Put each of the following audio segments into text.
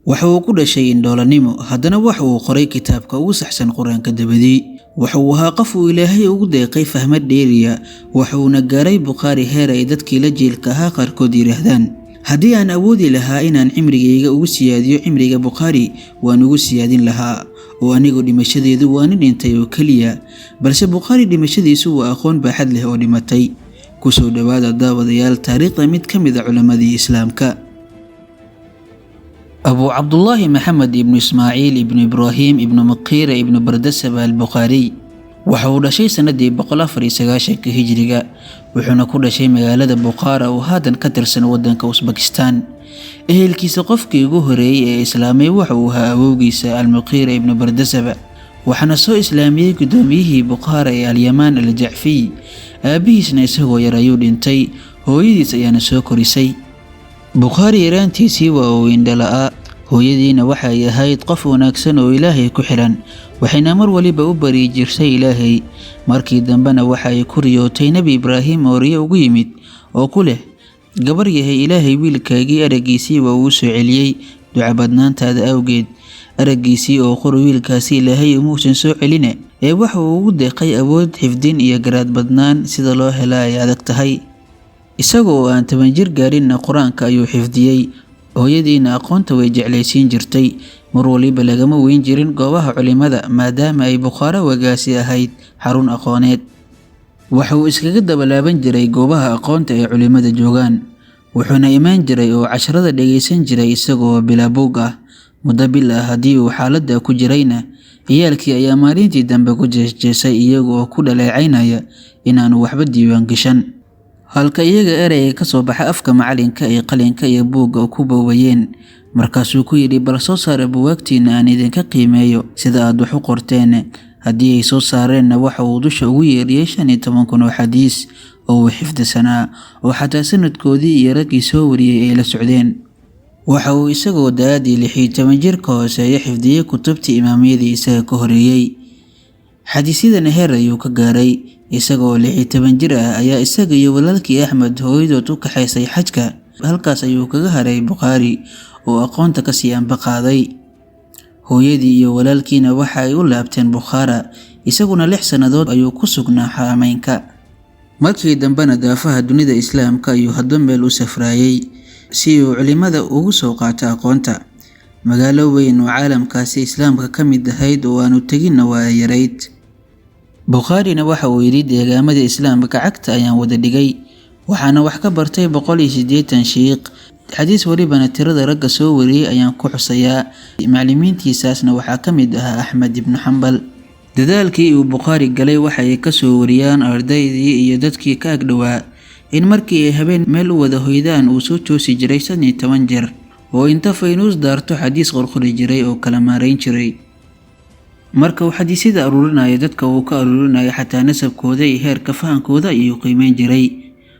waxa uu ku dhashay indhoolanimo haddana waxa uu qoray kitaabka ugu saxsan qur-aanka dabadii. waxa uu ahaa qof uu Ilaahay ugu deeqay fahmad dheeriya, waxa uuna gaaray Bukhaari heer ay dadkii la jiilka ahaa qaarkood yiraahdaan haddii aan awoodi lahaa inaan cimrigayga ugu siyaadiyo cimriga Bukhaari waan ugu siyaadin lahaa, oo anigu dhimashadeedu waa nin dhintay oo kaliya, balse Bukhaari dhimashadiisu waa aqoon baaxad leh oo dhimatay. kusoo dhawaada daawadayaal taariikhda mid ka mid ah culimadii Islaamka. أبو عبد الله محمد ابن إسماعيل ابن إبراهيم ابن مقيرة ابن بردسبة البخاري وحو دشي سندي بقلا فريسغاشك هجريغا وحونا كو دشي مغالada بخارى وهادن كترسن ودنka أوزبكستان. ehelkiisa qofkii ugu horeeyay ee islaamay wuxuu ahaa awowgiisa Al-Muqira ibn Bardasaba, waxaana soo islaamiyay gudoomiyihii Bukhara ee Al-Yaman Al-Jacfi. aabihiisna isagoo yar ayuu dhintay, hooyadiis ayaana soo korisay. Bukhari yaraantiisii waa uu indhala, hooyadiina waxay ahayd qof wanaagsan oo Ilaahay ku xiran, waxayna mar waliba u bari jirtay Ilaahay. markii dambena waxay ku riyootay Nabi Ibraahim oo riyo ugu yimid oo ku leh gabar yahay Ilaahay wiilkaagii aragiisii waa uu soo celiyay duca badnaantaada awgeed. aragiisii oo qor wiilkaasi Ilaahay umuusan soo celine ee waxa uu ugu deeqay awood xifdin iyo garaad badnaan sida loo helo ay adag tahay. isagoo aan 10 jir gaarinna quraanka ayuu xifdiyay, hooyadiina aqoonta way jeclaysiin jirtay. mar waliba lagama weyn jirin goobaha culimada maadaama ay Bukhara wagaasi ahayd xarun aqooneed. waxa uu iskaga dabalaaban jiray goobaha aqoonta ee culimada joogaan, wuxuuna imaan jiray oo casharada dhageysan jiray isagoo bilaa buug ah. muddo bil ah haddii uu xaaladda ku jirayna ciyaalkii ayaa maalintii dambe ku jeesjeesay iyagoo ku dhaleecaynaya inaanu waxba diiwaan gashan, halka iyaga ereyga ka soo baxa afka macalinka ee qalinka iyo buugga ku boobayeen. markaasuu ku yidhi bal soo saara buugaagtiina aan idinka qiimeeyo sida aad wax u qorteen. haddii ay soo saareenna waxa uu dusha ugu yeeriyay 15,000 oo xadiis oo uu xifdisanaa oo xataa sanadkoodii iyo raggii soo wariyay ay la socdeen. waxa uu isagoo daadii 16 jir ka hooseeya xifdiyay kutubtii imaamiyadii isaga ka horeeyay. xadiisyadana heer ayuu ka gaaray, isagoo 16 jir ah ayaa isaga iyo walaalkii Axmed hooyadood u kaxaysay xajka. halkaas ayuu kaga haray Bukhari oo aqoonta ka sii anbaqaaday. hooyadii iyo walaalkiina waxa ay u laabteen Bukhara, isaguna 6 sanadood ayuu ku sugnaa xarameynka. markii dambena daafaha dunida Islaamka ayuu hadba meel u safraayay si uu culimada ugu soo qaato aqoonta. magaalo weyn oo caalamkaasi Islaamka ka mid ahayd oo aanu teginna waa yarayd. Bukharina waxa uu yiri deegaamada Islaamka cagta ayaan wada dhigay, waxaana wax ka bartay 180 shiiq. xadiis walibana tirada ragga soo wariyay ayaan ku xusayaa. macallimiintiisaasna waxaa ka mid ah Ahmad ibn Hanbal. dadaalkii uu Bukhari galay waxay ka soo wariyaan ardaydii iyo dadkii ka agdhawaa in markii ay habeen meel u wada hoydaan uu soo toosi jiray 17 jeer oo inta faynuus daarto xadiis qorqori jiray oo kala maareyn jiray. marka uu xadiisida aruurinayo dadka uu ka aruurinayo xataa nasabkooda iyo heerka fahankooda ayuu qiimeyn jiray,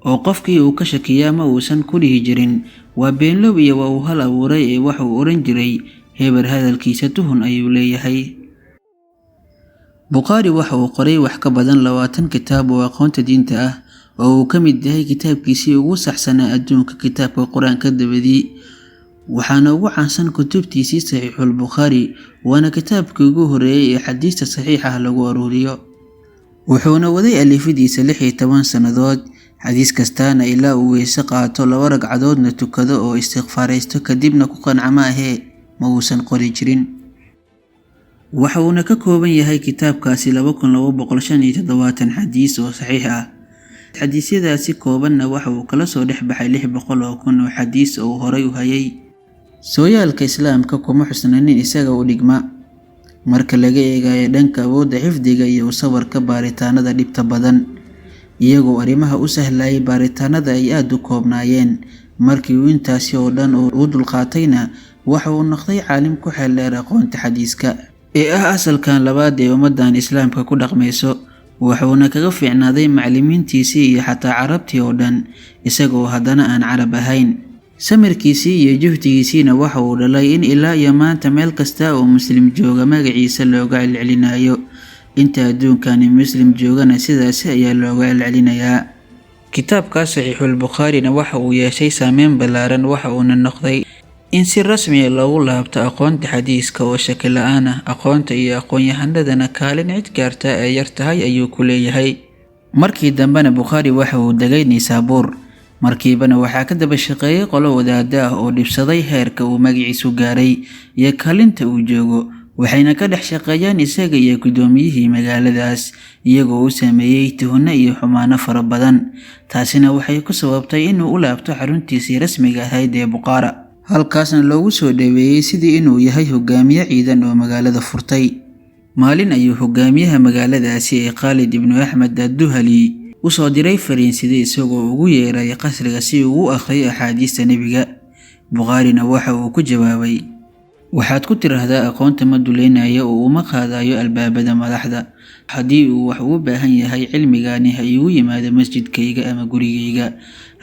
oo qofkii uu ka shakiyaa ma uusan ku dhihi jirin waa beenlow iyo waa uu hal abuuray ee waxa uu oran jiray heber hadalkiisa tuhun ayuu leeyahay. Bukhari waxa uu qoray wax ka badan 20 kitaab oo aqoonta diinta ah oo uu ka mid yahay kitaabkiisii ugu saxsanaa adduunka kitaabka Quraanka dabadii. waxaana ugu caansan kutubtiisii Saxiixul Bukhari, waana kitaabkii ugu horeeyay ee xadiista saxiix ah lagu aruuriyo. wuxuuna waday alifidiisa 16 sanadood, xadiis kastaana ilaa uu weyse qaato 2 ragcadoodna tukado oo istighfaaraysto kadibna ku qanca ma ahee ma uusan qori jirin. waxa uuna ka kooban yahay kitaabkaasi 2275 xadiis oo saxiix ah. xadiisyadaasi koobanna waxa uu kala soo dhex baxay 600,000 oo xadiis oo horay u hayay. sooyaalka Islaamka kuma xusnanin isaga u dhigma marka laga eegayo dhanka awoodda xifdiga iyo sawirka baaritaanada dhibta badan, iyagoo arrimaha u sahlayay baaritaanada ay aad u koobnaayeen. markii uu intaasi oo dhan u dulqaatayna waxa uu noqday caalim ku xeel dheer aqoonta xadiiska ee ah asalkan labaad ee ummadan Islaamka ku dhaqmayso. wuxuuna kaga fiicnaaday macallimiintiisii iyo xataa carabtii oo dhan isagoo haddana aan carab ahayn. samirkiisii iyo juhdigiisiina waxa uu dhalay in ilaa iyo maanta meel kasta oo muslim jooga magaciisa looga celcelinayo. inta adduunkani muslim joogana sidaas ayaa looga celcelinayaa. kitaabka Saxiixul Bukharina waxa uu yeeshay saameyn ballaaran, waxa uu noqday in si rasmi ah loogu laabto aqoonta xadiiska oo shaki la'aan ah, aqoonta iyo aqoon-yahanadana kaalin cid gaarta ee yar tahay ayuu ku leeyahay. markii dambena Bukhaari waxa uu degay Nisaabuur, markiibana waxaa ka daba shaqeeyay qolo wadaada ah oo dhibsaday heerka uu magaciisu gaaray iyo kaalinta uu joogo, waxayna ka dhex shaqeeyeen isaga iyo gudoomiyihii magaaladaas iyagoo u sameeyay tuhno iyo xumaano fara badan. taasina waxay ku sababtay inuu u laabto xaruntiisii rasmiga ahayd ee Bukhara, halkaasna loogu soo dhaweeyay sidii inuu yahay hogaamiye ciidan oo magaalada furtay. maalin ayuu hogaamiyaha magaaladaasi ee Khalid ibn Ahmad ad-Duhali u soo diray fariin sidii isagoo ugu yeeray qasriga si uu u akhriyo axaadiista nebiga. Bukhaarina waxa uu ku jawaabay, waxaad ku tiraahdaa aqoonta ma duleynaayo oo uma qaadayo albaabada madaxda. haddii uu wax u baahan yahay cilmigaani ha igu yimaado masjidkayga ama gurigayga.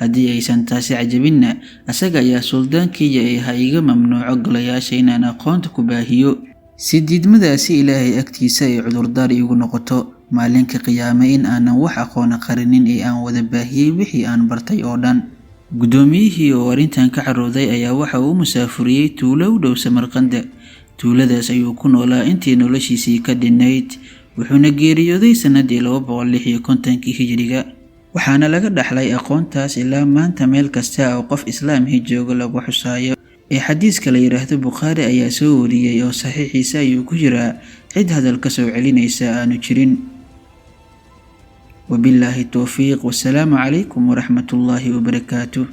haddii aysan taasi cajabinna, asaga ayaa suldaankiiya ee ha iga mamnuuco golayaasha inaan aqoonta ku baahiyo, si diidmadaasi ilaahay agtiisa ay cudurdaar iigu noqoto maalinka qiyaame in aanan wax aqoona qarinin ee aan wada baahiyey wixii aan bartay oo dhan. gudoomiyihii oo arrintan ka carooday ayaa waxa uu musaafuriyey tuulo u dhow Samarqanda. tuuladaas ayuu ku noolaa intii noloshiisii ka dhinayd, wuxuuna geeriyooday sanadii 256 hijriga. waxaana laga dhaxlay aqoontaas ilaa maanta meel kasta oo qof islaamhi joogo lagu xusaayo. ee xadiiska la yiraahdo Bukhaari ayaa soo wariyay oo saxiixiisa ayuu ku jiraa, cid hadal ka soo celinaysa aanu jirin. وبالله التوفيق والسلام عليكم ورحمة الله وبركاته.